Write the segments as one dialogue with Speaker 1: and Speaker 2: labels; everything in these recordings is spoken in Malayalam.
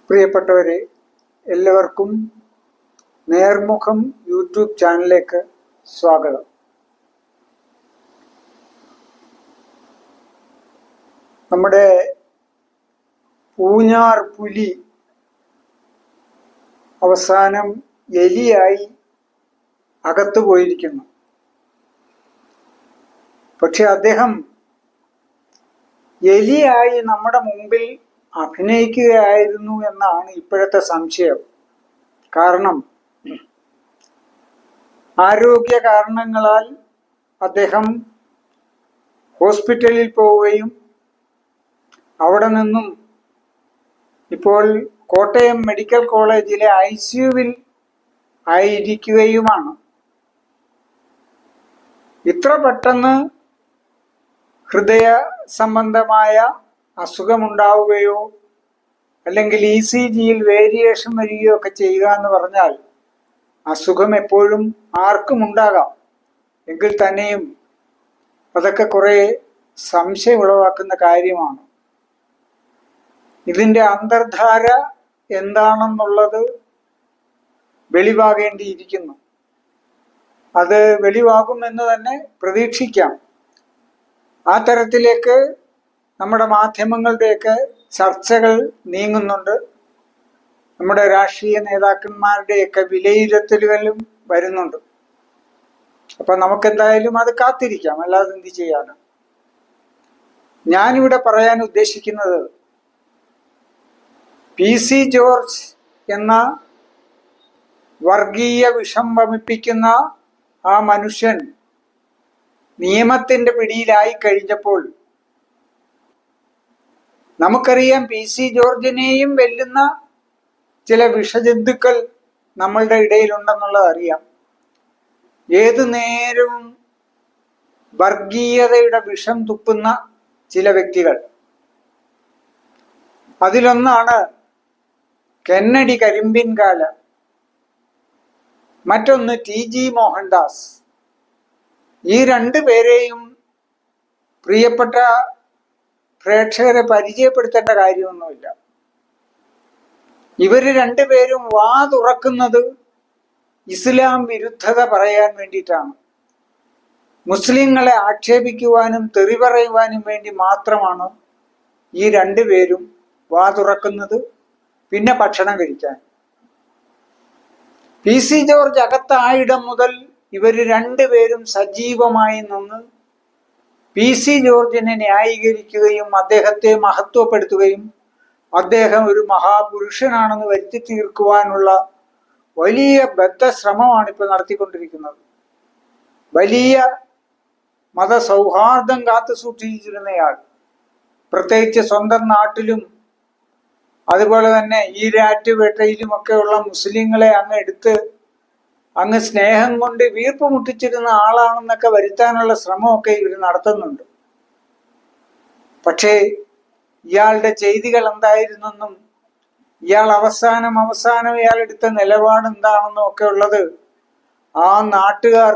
Speaker 1: പ്രിയപ്പെട്ടവരെ, എല്ലാവർക്കും നേർമുഖം യൂട്യൂബ് ചാനലിലേക്ക് സ്വാഗതം. നമ്മുടെ പൂഞ്ഞാർ പുലി അവസാനം എലിയായി അകത്തു പോയിരിക്കുന്നു. പക്ഷെ അദ്ദേഹം എലിയായി നമ്മുടെ മുമ്പിൽ അഭിനയിക്കുകയായിരുന്നു എന്നാണ് ഇപ്പോഴത്തെ സംശയം. കാരണം ആരോഗ്യ കാരണങ്ങളാൽ അദ്ദേഹം ഹോസ്പിറ്റലിൽ പോവുകയും അവിടെ നിന്നും ഇപ്പോൾ കോട്ടയം മെഡിക്കൽ കോളേജിലെ ICUവിൽ ആയിരിക്കുകയുമാണ്. ഇത്ര പെട്ടെന്ന് ഹൃദയ സംബന്ധമായ അസുഖമുണ്ടാവുകയോ അല്ലെങ്കിൽ ECGയിൽ വേരിയേഷൻ വരികയോ ഒക്കെ ചെയ്യുക എന്ന് പറഞ്ഞാൽ അസുഖം എപ്പോഴും ആർക്കും ഉണ്ടാകാം. എങ്കിൽ തന്നെയും അതൊക്കെ കുറെ സംശയം ഉളവാക്കുന്ന കാര്യമാണ്. ഇതിൻ്റെ അന്തർധാര എന്താണെന്നുള്ളത് വെളിവാകേണ്ടിയിരിക്കുന്നു. അത് വെളിവാകുമെന്ന് തന്നെ പ്രതീക്ഷിക്കാം. ആ തരത്തിലേക്ക് നമ്മുടെ മാധ്യമങ്ങളുടെയൊക്കെ ചർച്ചകൾ നീങ്ങുന്നുണ്ട്. നമ്മുടെ രാഷ്ട്രീയ നേതാക്കന്മാരുടെയൊക്കെ വിലയിരുത്തലുകളും വരുന്നുണ്ട്. അപ്പൊ നമുക്കെന്തായാലും അത് കാത്തിരിക്കാം, അല്ലാതെ എന്ത് ചെയ്യാന്. ഞാനിവിടെ പറയാൻ ഉദ്ദേശിക്കുന്നത്, PC ജോർജ് എന്ന വർഗീയ വിഷം വമിപ്പിക്കുന്ന ആ മനുഷ്യൻ നിയമത്തിന്റെ പിടിയിലായി കഴിഞ്ഞപ്പോൾ നമുക്കറിയാം, PC ജോർജിനെയും വെല്ലുന്ന ചില വിഷജന്തുക്കൾ നമ്മളുടെ ഇടയിലുണ്ടെന്നുള്ളത് അറിയാം. ഏതു നേരവും വർഗീയതയുടെ വിഷം തുപ്പുന്ന ചില വ്യക്തികൾ. അതിലൊന്നാണ് കെന്നഡി കരിമ്പിൻകാല, മറ്റൊന്ന് TG മോഹൻദാസ്. ഈ രണ്ടു പേരെയും പ്രിയപ്പെട്ട പ്രേക്ഷകരെ പരിചയപ്പെടുത്തേണ്ട കാര്യമൊന്നുമില്ല. ഇവര് രണ്ടുപേരും വാ തുറക്കുന്നത് ഇസ്ലാം വിരുദ്ധത പറയാൻ വേണ്ടിയിട്ടാണ്. മുസ്ലിങ്ങളെ ആക്ഷേപിക്കുവാനും തെറി പറയുവാനും വേണ്ടി മാത്രമാണ് ഈ രണ്ടുപേരും വാ തുറക്കുന്നത്, പിന്നെ ഭക്ഷണം കഴിക്കാൻ. PC ജോർജ് അകത്തായിടം മുതൽ ഇവര് രണ്ടുപേരും സജീവമായി നിന്ന് PC ജോർജിനെ ന്യായീകരിക്കുകയും അദ്ദേഹത്തെ മഹത്വപ്പെടുത്തുകയും അദ്ദേഹം ഒരു മഹാപുരുഷനാണെന്ന് വരുത്തി തീർക്കുവാനുള്ള വലിയ ബദ്ധശ്രമമാണ് ഇപ്പോൾ നടത്തിക്കൊണ്ടിരിക്കുന്നത്. വലിയ മതസൗഹാർദ്ദം കാത്തു സൂക്ഷിച്ചിരുന്നയാൾ, പ്രത്യേകിച്ച് സ്വന്തം നാട്ടിലും അതുപോലെ തന്നെ ഈരാറ്റുപേട്ടയിലുമൊക്കെയുള്ള മുസ്ലിങ്ങളെ അങ്ങ് സ്നേഹം കൊണ്ട് വീർപ്പ് മുട്ടിച്ചിരുന്ന ആളാണെന്നൊക്കെ വരുത്താനുള്ള ശ്രമമൊക്കെ ഇവർ നടത്തുന്നുണ്ട്. പക്ഷേ ഇയാളുടെ ചെയ്തികൾ എന്തായിരുന്നെന്നും ഇയാൾ അവസാനം ഇയാൾ എടുത്ത നിലപാട് എന്താണെന്നും ഒക്കെ ഉള്ളത് ആ നാട്ടുകാർ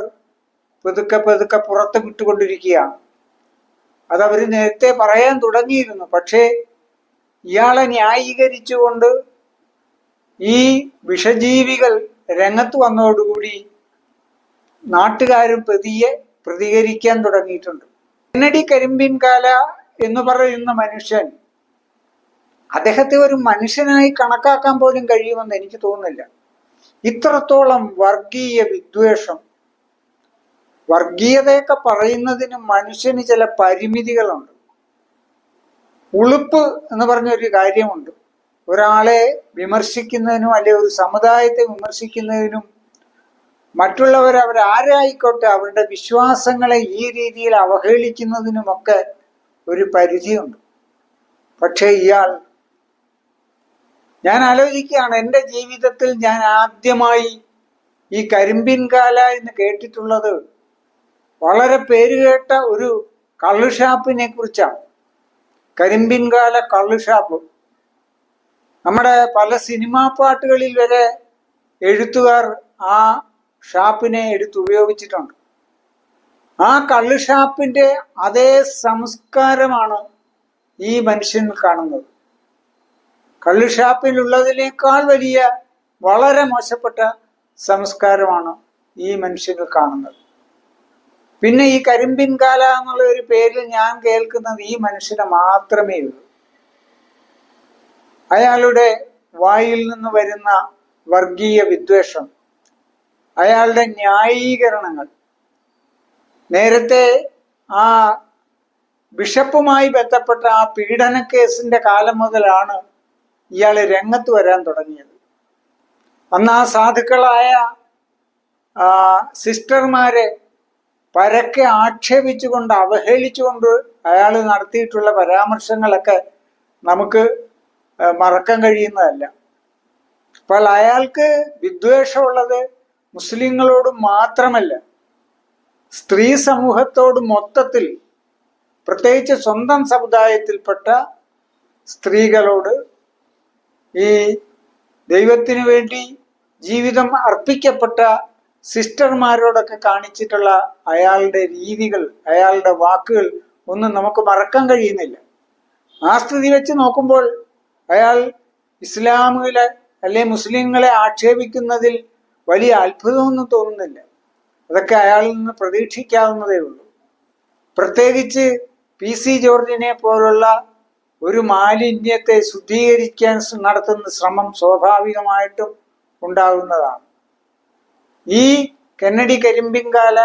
Speaker 1: പതുക്കെ പുറത്ത് വിട്ടുകൊണ്ടിരിക്കുകയാണ്. അതവർ നേരത്തെ പറയാൻ തുടങ്ങിയിരുന്നു. പക്ഷേ ഇയാളെ ന്യായീകരിച്ചുകൊണ്ട് ഈ വിഷജീവികൾ രംഗത്ത് വന്നതോടുകൂടി നാട്ടുകാരും പ്രതികരിക്കാൻ തുടങ്ങിയിട്ടുണ്ട്. കെന്നഡി കരിമ്പിൻകാല എന്ന് പറയുന്ന മനുഷ്യൻ, അദ്ദേഹത്തെ ഒരു മനുഷ്യനായി കണക്കാക്കാൻ പോലും കഴിയുമെന്ന് എനിക്ക് തോന്നുന്നില്ല. ഇത്രത്തോളം വർഗീയ വിദ്വേഷം, വർഗീയതയൊക്കെ പറയുന്നതിന് മനുഷ്യന് ചില പരിമിതികളുണ്ട്. ഉളുപ്പ് എന്ന് പറഞ്ഞൊരു കാര്യമുണ്ട്. ഒരാളെ വിമർശിക്കുന്നതിനും അല്ലെ ഒരു സമുദായത്തെ വിമർശിക്കുന്നതിനും അവരാരായിക്കോട്ടെ അവരുടെ വിശ്വാസങ്ങളെ ഈ രീതിയിൽ അവഹേളിക്കുന്നതിനുമൊക്കെ ഒരു പരിധിയുണ്ട്. പക്ഷേ ഞാൻ ആലോചിക്കുകയാണ്, എൻ്റെ ജീവിതത്തിൽ ഞാൻ ആദ്യമായി ഈ കരിമ്പിൻകാല എന്ന് കേട്ടിട്ടുള്ളത് വളരെ പേരുകേട്ട ഒരു കള്ളുഷാപ്പിനെ കുറിച്ചാണ്. കരിമ്പിൻകാല കള്ളുഷാപ്പ്. നമ്മുടെ പല സിനിമാ പാട്ടുകളിൽ വരെ എഴുത്തുകാർ ആ ഷാപ്പിനെ എടുത്തുപയോഗിച്ചിട്ടുണ്ട്. ആ കള്ളുഷാപ്പിന്റെ അതേ സംസ്കാരമാണ് ഈ മനുഷ്യൻ കാണുന്നത്. കള്ളുഷാപ്പിലുള്ളതിനേക്കാൾ വലിയ വളരെ മോശപ്പെട്ട സംസ്കാരമാണ് ഈ മനുഷ്യന് കാണുന്നത്. പിന്നെ ഈ കരിമ്പിൻകാല എന്നുള്ള ഒരു പേരിൽ ഞാൻ കേൾക്കുന്നത് ഈ മനുഷ്യനെ മാത്രമേ ഉള്ളൂ. അയാളുടെ വായിൽ നിന്ന് വരുന്ന വർഗീയ വിദ്വേഷം, അയാളുടെ ന്യായീകരണങ്ങൾ. നേരത്തെ ആ ബിഷപ്പുമായി ബന്ധപ്പെട്ട ആ പീഡന കേസിന്റെ കാലം മുതലാണ് ഇയാൾ രംഗത്ത് വരാൻ തുടങ്ങിയത്. അന്ന് ആ സാധുക്കളായ സിസ്റ്റർമാരെ പരക്കെ ആക്ഷേപിച്ചുകൊണ്ട് അവഹേളിച്ചുകൊണ്ട് അയാൾ നടത്തിയിട്ടുള്ള പരാമർശങ്ങളൊക്കെ നമുക്ക് മറക്കാൻ കഴിയുന്നതല്ല. അപ്പോൾ അയാൾക്ക് വിദ്വേഷമുള്ളത് മുസ്ലിങ്ങളോട് മാത്രമല്ല, സ്ത്രീ സമൂഹത്തോട് മൊത്തത്തിൽ, പ്രത്യേകിച്ച് സ്വന്തം സമുദായത്തിൽപ്പെട്ട സ്ത്രീകളോട്, ഈ ദൈവത്തിനു വേണ്ടി ജീവിതം അർപ്പിക്കപ്പെട്ട സിസ്റ്റർമാരോടൊക്കെ കാണിച്ചിട്ടുള്ള അയാളുടെ രീതികൾ, അയാളുടെ വാക്കുകൾ ഒന്നും നമുക്ക് മറക്കാൻ കഴിയുന്നില്ല. ആ സ്ഥിതി വെച്ച് നോക്കുമ്പോൾ അയാൾ ഇസ്ലാമിലെ അല്ലെ മുസ്ലിങ്ങളെ ആക്ഷേപിക്കുന്നതിൽ വലിയ അത്ഭുതമൊന്നും തോന്നുന്നില്ല. അതൊക്കെ അയാളിൽ നിന്ന് പ്രതീക്ഷിക്കാവുന്നതേ ഉള്ളൂ. പ്രത്യേകിച്ച് PC ജോർജിനെ പോലുള്ള ഒരു മാലിന്യത്തെ ശുദ്ധീകരിക്കാൻ നടത്തുന്ന ശ്രമം സ്വാഭാവികമായിട്ടും ഉണ്ടാകുന്നതാണ്. ഈ കെന്നഡി കരിമ്പിൻകാല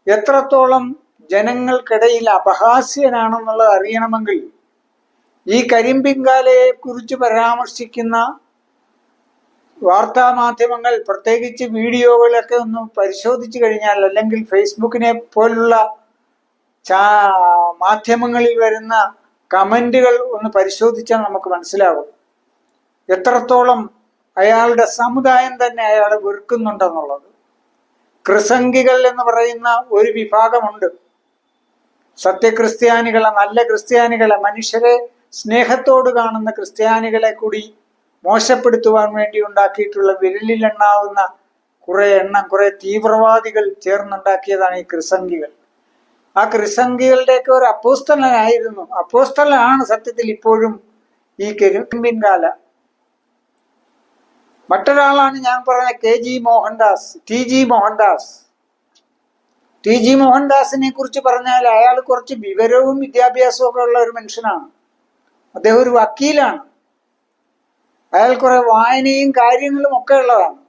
Speaker 1: എത്രത്തോളം ജനങ്ങൾക്കിടയിൽ അപഹാസ്യനാണെന്നുള്ളത് അറിയണമെങ്കിൽ ഈ കരിമ്പിൻകാലയെ കുറിച്ച് പരാമർശിക്കുന്ന വാർത്താ മാധ്യമങ്ങൾ, പ്രത്യേകിച്ച് വീഡിയോകളൊക്കെ ഒന്ന് പരിശോധിച്ചു കഴിഞ്ഞാൽ, അല്ലെങ്കിൽ ഫേസ്ബുക്കിനെ പോലുള്ള മാധ്യമങ്ങളിൽ വരുന്ന കമന്റുകൾ ഒന്ന് പരിശോധിച്ചാൽ നമുക്ക് മനസ്സിലാകും എത്രത്തോളം അയാളുടെ സമുദായം തന്നെ അയാളെ വെറുക്കുന്നുണ്ടെന്നുള്ളത്. ക്രിസംഗികൾ എന്ന് പറയുന്ന ഒരു വിഭാഗമുണ്ട്. സത്യക്രിസ്ത്യാനികളെ, നല്ല ക്രിസ്ത്യാനികളെ, മനുഷ്യരെ സ്നേഹത്തോട് കാണുന്ന ക്രിസ്ത്യാനികളെ കൂടി മോശപ്പെടുത്തുവാൻ വേണ്ടി ഉണ്ടാക്കിയിട്ടുള്ള വിരലിലെണ്ണാവുന്ന കുറെ തീവ്രവാദികൾ ചേർന്നുണ്ടാക്കിയതാണ് ഈ ക്രിസംഗികൾ. ആ ക്രിസംഗികളുടെയൊക്കെ ഒരു അപ്പോസ്തലനാണ് സത്യത്തിൽ ഇപ്പോഴും ഈ കരിമ്പിൻകാല. മറ്റൊരാളാണ് ഞാൻ പറഞ്ഞ ടി.ജി. മോഹൻദാസിനെ കുറിച്ച് പറഞ്ഞാൽ അയാൾ കുറച്ച് വിവരവും വിദ്യാഭ്യാസവും ഒക്കെ ഉള്ള ഒരു മനുഷ്യനാണ്. അദ്ദേഹം ഒരു വക്കീലാണ്. അയാൾ കുറെ വായനയും കാര്യങ്ങളും ഒക്കെ ഉള്ളതാണ്.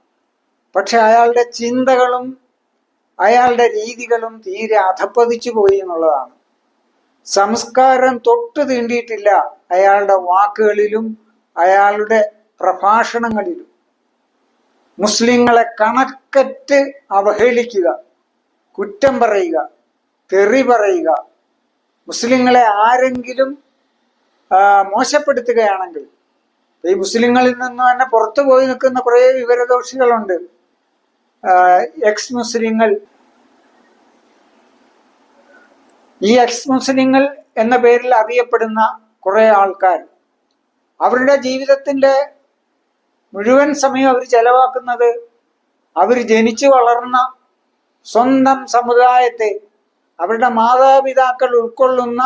Speaker 1: പക്ഷെ അയാളുടെ ചിന്തകളും അയാളുടെ രീതികളും തീരെ അധപ്പതിച്ചു പോയി എന്നുള്ളതാണ്. സംസ്കാരം തൊട്ട് തീണ്ടിയിട്ടില്ല അയാളുടെ വാക്കുകളിലും അയാളുടെ പ്രഭാഷണങ്ങളിലും. മുസ്ലിങ്ങളെ കണക്കറ്റ് അവഹേളിക്കുക, കുറ്റം പറയുക, തെറി പറയുക, മുസ്ലിങ്ങളെ ആരെങ്കിലും മോശപ്പെടുത്തുകയാണെങ്കിൽ, ഈ മുസ്ലിങ്ങളിൽ നിന്ന് തന്നെ പുറത്തു പോയി നിൽക്കുന്ന കുറേ വിവരദോഷികളുണ്ട്. എക്സ് മുസ്ലിങ്ങൾ എന്ന പേരിൽ അറിയപ്പെടുന്ന കുറെ ആൾക്കാർ അവരുടെ ജീവിതത്തിന്റെ മുഴുവൻ സമയം അവർ ചെലവാക്കുന്നത് അവർ ജനിച്ചു വളർന്ന സ്വന്തം സമുദായത്തെ, അവരുടെ മാതാപിതാക്കൾ ഉൾക്കൊള്ളുന്ന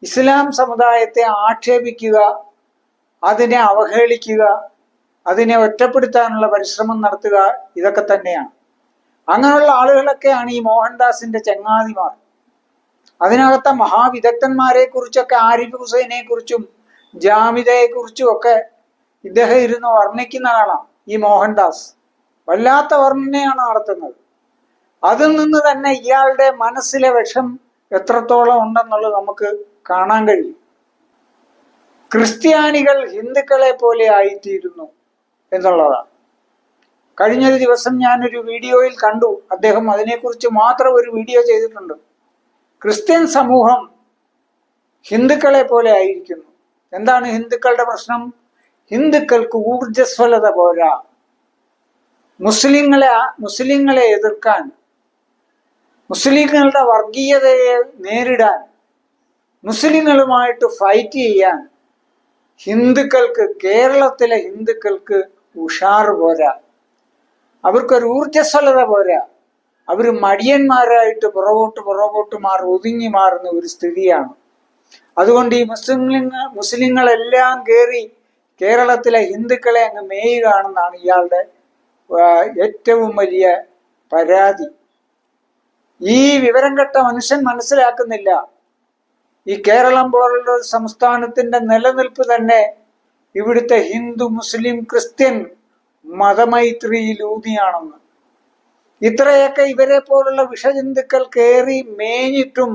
Speaker 1: ഇസ്ലാം സമുദായത്തെ ആക്ഷേപിക്കുക, അതിനെ അവഹേളിക്കുക, അതിനെ ഒറ്റപ്പെടുത്താനുള്ള പരിശ്രമം നടത്തുക, ഇതൊക്കെ തന്നെയാണ്. അങ്ങനെയുള്ള ആളുകളൊക്കെയാണ് ഈ മോഹൻദാസിന്റെ ചങ്ങാതിമാർ. അതിനകത്തെ മഹാവിദഗ്ധന്മാരെ കുറിച്ചൊക്കെ, ആരിഫ് ഹുസൈനെ കുറിച്ചും ജാമിദയെ കുറിച്ചും ഒക്കെ ഇദ്ദേഹം ഇരുന്ന് വർണ്ണിക്കുന്ന ആളാണ് ഈ മോഹൻദാസ്. വല്ലാത്ത വർണ്ണനയാണ് നടത്തുന്നത്. അതിൽ നിന്ന് തന്നെ ഇയാളുടെ മനസ്സിലെ വിഷം എത്രത്തോളം ഉണ്ടെന്നുള്ളത് നമുക്ക് കാണാൻ കഴിയും. ക്രിസ്ത്യാനികൾ ഹിന്ദുക്കളെ പോലെ ആയിത്തീരുന്നു എന്നുള്ളതാണ്. കഴിഞ്ഞൊരു ദിവസം ഞാനൊരു വീഡിയോയിൽ കണ്ടു, അദ്ദേഹം അതിനെക്കുറിച്ച് മാത്രം ഒരു വീഡിയോ ചെയ്തിട്ടുണ്ട്. ക്രിസ്ത്യൻ സമൂഹം ഹിന്ദുക്കളെ പോലെ ആയിരിക്കുന്നു. എന്താണ് ഹിന്ദുക്കളുടെ പ്രശ്നം? ഹിന്ദുക്കൾക്ക് ഊർജ്ജസ്വലത പോരാ. മുസ്ലിങ്ങളെ എതിർക്കാൻ, മുസ്ലിങ്ങളുടെ വർഗീയതയെ നേരിടാൻ, മുസ്ലിങ്ങളുമായിട്ട് ഫൈറ്റ് ചെയ്യാൻ കേരളത്തിലെ ഹിന്ദുക്കൾക്ക് ഉഷാറ് പോരാ. അവർക്കൊരു ഊർജ്ജസ്വലത പോരാ. അവർ മടിയന്മാരായിട്ട് പുറകോട്ട് ഒതുങ്ങി മാറുന്ന ഒരു സ്ഥിതിയാണ്. അതുകൊണ്ട് ഈ മുസ്ലിങ്ങളെല്ലാം കയറി കേരളത്തിലെ ഹിന്ദുക്കളെ അങ്ങ് മേയുകയാണെന്നാണ് ഇയാളുടെ ഏറ്റവും വലിയ പരാതി. ഈ വിവരം കെട്ട മനുഷ്യൻ മനസ്സിലാക്കുന്നില്ല, ഈ കേരളം പോലുള്ള ഒരു സംസ്ഥാനത്തിന്റെ നിലനിൽപ്പ് തന്നെ ഇവിടുത്തെ ഹിന്ദു മുസ്ലിം ക്രിസ്ത്യൻ മതമൈത്രിയിലൂന്നിയാണെന്ന്. ഇത്രയൊക്കെ ഇവരെ പോലുള്ള വിഷജന്തുക്കൾ കയറി മേഞ്ഞിട്ടും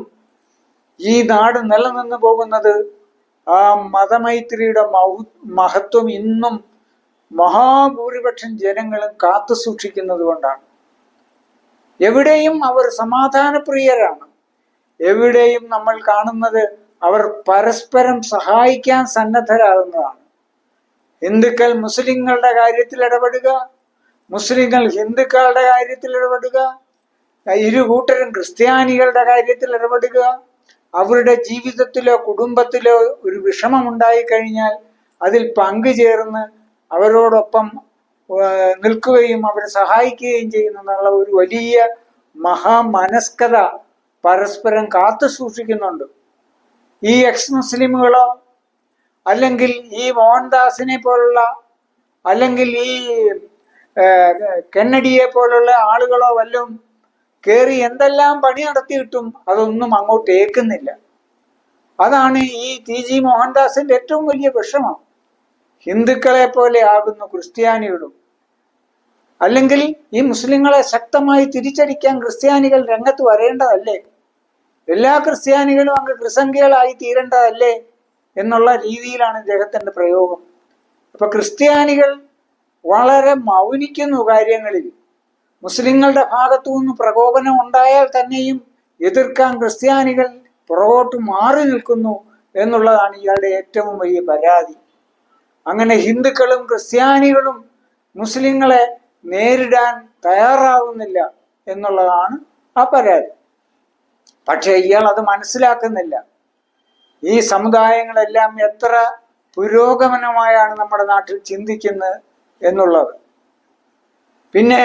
Speaker 1: ഈ നാട് നിലനിന്ന് പോകുന്നത് ആ മതമൈത്രിയുടെ മഹത്വം ഇന്നും മഹാഭൂരിപക്ഷം ജനങ്ങളും കാത്തു സൂക്ഷിക്കുന്നത് കൊണ്ടാണ്. എവിടെയും അവർ സമാധാനപ്രിയരാണ്. എവിടെയും നമ്മൾ കാണുന്നത് അവർ പരസ്പരം സഹായിക്കാൻ സന്നദ്ധരാകുന്നതാണ്. ഹിന്ദുക്കൾ മുസ്ലിങ്ങളുടെ കാര്യത്തിൽ ഇടപെടുക, മുസ്ലിങ്ങൾ ഹിന്ദുക്കളുടെ കാര്യത്തിൽ ഇടപെടുക, ഇരുകൂട്ടരും ക്രിസ്ത്യാനികളുടെ കാര്യത്തിൽ ഇടപെടുക, അവരുടെ ജീവിതത്തിലോ കുടുംബത്തിലോ ഒരു വിഷമം ഉണ്ടായിക്കഴിഞ്ഞാൽ അതിൽ പങ്കുചേർന്ന് അവരോടൊപ്പം നിൽക്കുകയും അവരെ സഹായിക്കുകയും ചെയ്യുന്നുള്ള ഒരു വലിയ മഹാമനസ്കത പരസ്പരം കാത്തു സൂക്ഷിക്കുന്നുണ്ട്. ഈ എക്സ് മുസ്ലിമുകളോ അല്ലെങ്കിൽ ഈ മോഹൻദാസിനെ പോലുള്ള അല്ലെങ്കിൽ ഈ കെന്നഡിയെ പോലുള്ള ആളുകളോ വല്ലതും കയറി എന്തെല്ലാം പണി നടത്തിയിട്ടും അതൊന്നും അങ്ങോട്ട് ഏൽക്കുന്നില്ല. അതാണ് ഈ TG മോഹൻദാസിന്റെ ഏറ്റവും വലിയ വിഷമം. ഹിന്ദുക്കളെ പോലെ ആകുന്നു ക്രിസ്ത്യാനികളും. അല്ലെങ്കിൽ ഈ മുസ്ലിങ്ങളെ ശക്തമായി തിരിച്ചടിക്കാൻ ക്രിസ്ത്യാനികൾ രംഗത്ത് വരേണ്ടതല്ലേ? എല്ലാ ക്രിസ്ത്യാനികളും അങ്ങ് ക്രിസംഖ്യകളായി തീരേണ്ടതല്ലേ എന്നുള്ള രീതിയിലാണ് ഇദ്ദേഹത്തിന്റെ പ്രയോഗം. അപ്പൊ ക്രിസ്ത്യാനികൾ വളരെ മൗനിക്കുന്നു കാര്യങ്ങളിൽ. മുസ്ലിങ്ങളുടെ ഭാഗത്തു നിന്ന് പ്രകോപനം ഉണ്ടായാൽ തന്നെയും എതിർക്കാൻ ക്രിസ്ത്യാനികൾ പുറകോട്ട് മാറി നിൽക്കുന്നു എന്നുള്ളതാണ് ഇയാളുടെ ഏറ്റവും വലിയ പരാതി. അങ്ങനെ ഹിന്ദുക്കളും ക്രിസ്ത്യാനികളും മുസ്ലിങ്ങളെ നേരിടാൻ തയ്യാറാവുന്നില്ല എന്നുള്ളതാണ് ആ പരാതി. പക്ഷെ ഇയാൾ അത് മനസ്സിലാക്കുന്നില്ല. ഈ സമുദായങ്ങളെല്ലാം എത്ര പുരോഗമനമായാണ് നമ്മുടെ നാട്ടിൽ ചിന്തിക്കുന്നത് എന്നുള്ളത്. പിന്നെ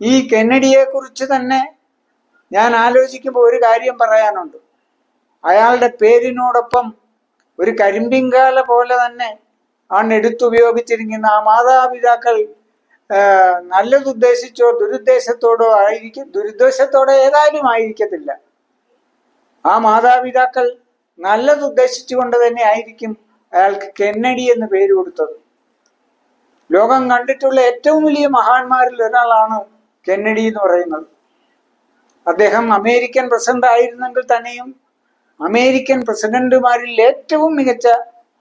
Speaker 1: ഈ കെന്നഡിയെ കുറിച്ച് തന്നെ ഞാൻ ആലോചിക്കുമ്പോൾ ഒരു കാര്യം പറയാനുണ്ട്. അയാളുടെ പേരിനോടൊപ്പം ഒരു കരിമ്പിൻകാല പോലെ തന്നെ ആണ് എടുത്തുപയോഗിച്ചിരിക്കുന്ന ആ മാതാപിതാക്കൾ നല്ലത് ഉദ്ദേശിച്ചോ ദുരുദ്ദേശത്തോടോ ദുരുദ്ദേശത്തോടെ ഏതായാലും ആയിരിക്കത്തില്ല. ആ മാതാപിതാക്കൾ നല്ലത് ഉദ്ദേശിച്ചുകൊണ്ട് തന്നെ ആയിരിക്കും അയാൾക്ക് കെന്നഡി എന്ന് പേര് കൊടുത്തത്. ലോകം കണ്ടിട്ടുള്ള ഏറ്റവും വലിയ മഹാന്മാരിൽ ഒരാളാണ് കെന്നഡി എന്ന് പറയുന്നത്. അദ്ദേഹം അമേരിക്കൻ പ്രസിഡന്റ് ആയിരുന്നെങ്കിൽ തന്നെയും അമേരിക്കൻ പ്രസിഡന്റുമാരിൽ ഏറ്റവും മികച്ച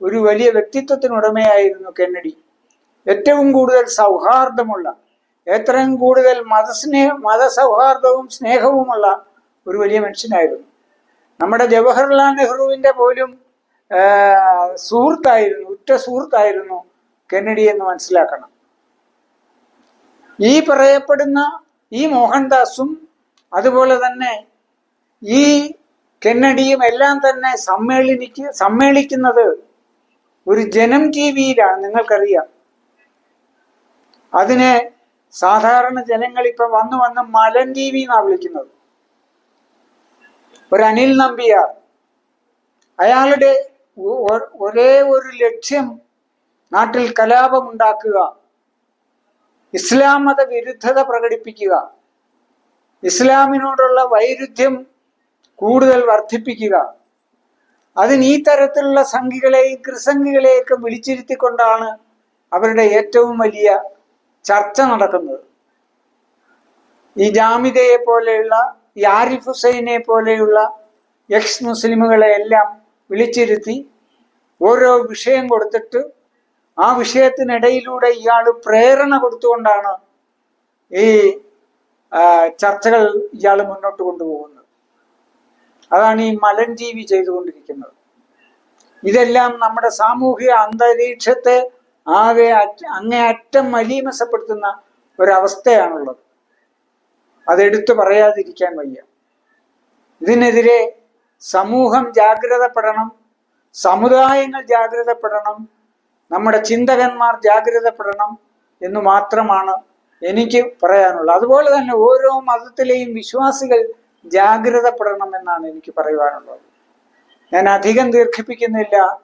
Speaker 1: ഒരു വലിയ വ്യക്തിത്വത്തിനുടമയായിരുന്നു കെന്നഡി. ഏറ്റവും കൂടുതൽ സൗഹാർദ്ദമുള്ള, എത്രയും കൂടുതൽ മതസൗഹാർദ്ദവും സ്നേഹവുമുള്ള ഒരു വലിയ മനുഷ്യനായിരുന്നു. നമ്മുടെ ജവഹർലാൽ നെഹ്റുവിന്റെ പോലും സുഹൃത്തായിരുന്നു, ഉറ്റ സുഹൃത്തായിരുന്നു കെന്നഡി എന്ന് മനസ്സിലാക്കണം. ഈ പറയപ്പെടുന്ന ഈ മോഹൻദാസും അതുപോലെ തന്നെ ഈ കെന്നഡിയും എല്ലാം തന്നെ സമ്മേളിക്കുന്നത് ഒരു ജനം ടിവിയിലാണ്. നിങ്ങൾക്കറിയാം, അതിനെ സാധാരണ ജനങ്ങൾ ഇപ്പൊ വന്ന് മലൻ TV എന്നാണ് വിളിക്കുന്നത്. ഒരു അനിൽ നമ്പ്യാർ, അയാളുടെ ഒരേ ഒരു ലക്ഷ്യം നാട്ടിൽ കലാപമുണ്ടാക്കുക, ഇസ്ലാം മത വിരുദ്ധത പ്രകടിപ്പിക്കുക, ഇസ്ലാമിനോടുള്ള വൈരുദ്ധ്യം കൂടുതൽ വർദ്ധിപ്പിക്കുക. അതിന് ഈ തരത്തിലുള്ള സംഘികളെയും ക്രിസംഘികളെയൊക്കെ വിളിച്ചിരുത്തിക്കൊണ്ടാണ് അവരുടെ ഏറ്റവും വലിയ ചർച്ച നടക്കുന്നത്. ഈ ജാമിദയെ പോലെയുള്ള, ഈ ആരിഫ് ഹുസൈനെ പോലെയുള്ള എക്സ് മുസ്ലിമുകളെ എല്ലാം വിളിച്ചിരുത്തി ഓരോ വിഷയം കൊടുത്തിട്ട് ആ വിഷയത്തിനിടയിലൂടെ ഇയാൾ പ്രേരണ കൊടുത്തുകൊണ്ടാണ് ഈ ചർച്ചകൾ ഇയാൾ മുന്നോട്ട് കൊണ്ടുപോകുന്നത്. അതാണ് ഈ മലൻ TV ചെയ്തുകൊണ്ടിരിക്കുന്നത്. ഇതെല്ലാം നമ്മുടെ സാമൂഹിക അന്തരീക്ഷത്തെ ആകെ അങ്ങേയറ്റം മലീമസപ്പെടുത്തുന്ന ഒരവസ്ഥയാണുള്ളത്. അതെടുത്തു പറയാതിരിക്കാൻ വയ്യ. ഇതിനെതിരെ സമൂഹം ജാഗ്രതപ്പെടണം, സമുദായങ്ങൾ ജാഗ്രതപ്പെടണം, നമ്മുടെ ചിന്തകന്മാർ ജാഗ്രതപ്പെടണം എന്ന് മാത്രമാണ് എനിക്ക് പറയാനുള്ളത്. അതുപോലെ തന്നെ ഓരോ മതത്തിലെയും വിശ്വാസികൾ ജാഗ്രതപ്പെടണം എന്നാണ് എനിക്ക് പറയുവാനുള്ളത്. ഞാൻ അധികം ദീർഘിപ്പിക്കുന്നില്ല.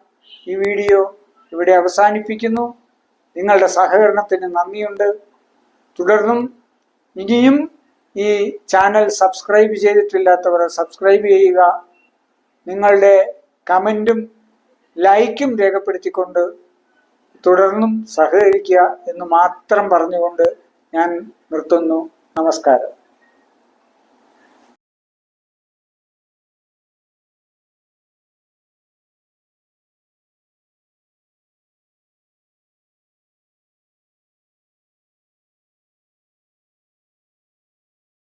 Speaker 1: ഈ വീഡിയോ ഇവിടെ അവസാനിപ്പിക്കുന്നു. നിങ്ങളുടെ സഹകരണത്തിന് നന്ദിയുണ്ട്. തുടർന്നും ഇനിയും ഈ ചാനൽ സബ്സ്ക്രൈബ് ചെയ്തിട്ടില്ലാത്തവർ സബ്സ്ക്രൈബ് ചെയ്യുക. നിങ്ങളുടെ കമൻറ്റും ലൈക്കും രേഖപ്പെടുത്തിക്കൊണ്ട് തുടർന്നും സഹകരിക്കുക എന്ന് മാത്രം പറഞ്ഞുകൊണ്ട് ഞാൻ നിർത്തുന്നു. നമസ്കാരം.